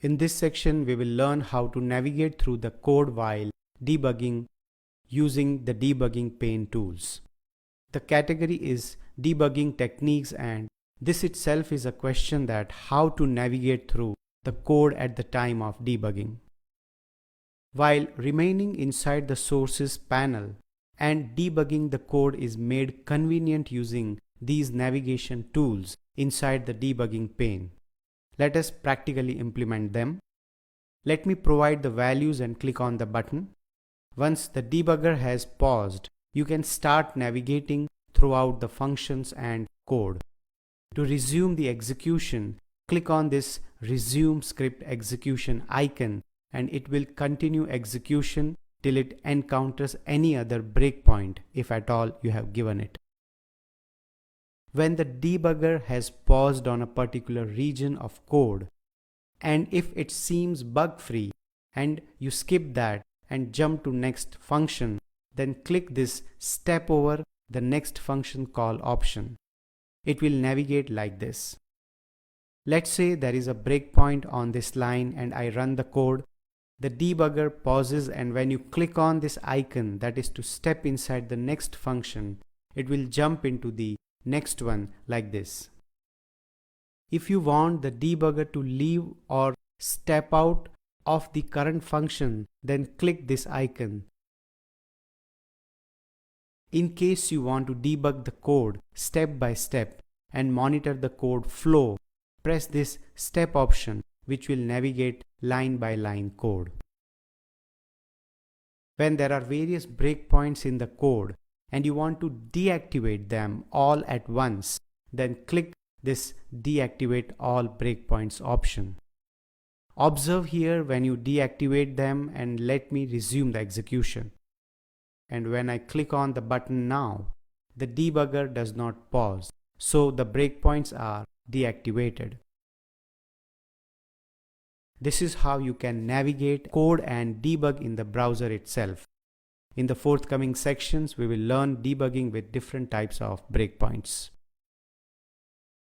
In this section, we will learn how to navigate through the code while debugging using the Debugging Pane tools. The category is debugging techniques, and this itself is a question that how to navigate through the code at the time of debugging. While remaining inside the sources panel and debugging the code is made convenient using these navigation tools inside the debugging pane. Let us practically implement them. Let me provide the values and click on the button. Once the debugger has paused, you can start navigating throughout the functions and code. To resume the execution, click on this Resume Script Execution icon and it will continue execution till it encounters any other breakpoint, if at all you have given it. When the debugger has paused on a particular region of code, and if it seems bug-free and you skip that and jump to next function, then click this Step Over the Next Function Call option. It will navigate like this. Let's say there is a breakpoint on this line and I run the code. The debugger pauses, and when you click on this icon, that is to step inside the next function, it will jump into the next one like this. If you want the debugger to leave or step out of the current function, then click this icon. In case you want to debug the code step by step and monitor the code flow, press this step option, which will navigate line by line code. When there are various breakpoints in the code and you want to deactivate them all at once, then click this Deactivate All Breakpoints option. Observe here when you deactivate them and let me resume the execution. And when I click on the button now, the debugger does not pause, so the breakpoints are deactivated. This is how you can navigate code and debug in the browser itself. In the forthcoming sections, we will learn debugging with different types of breakpoints.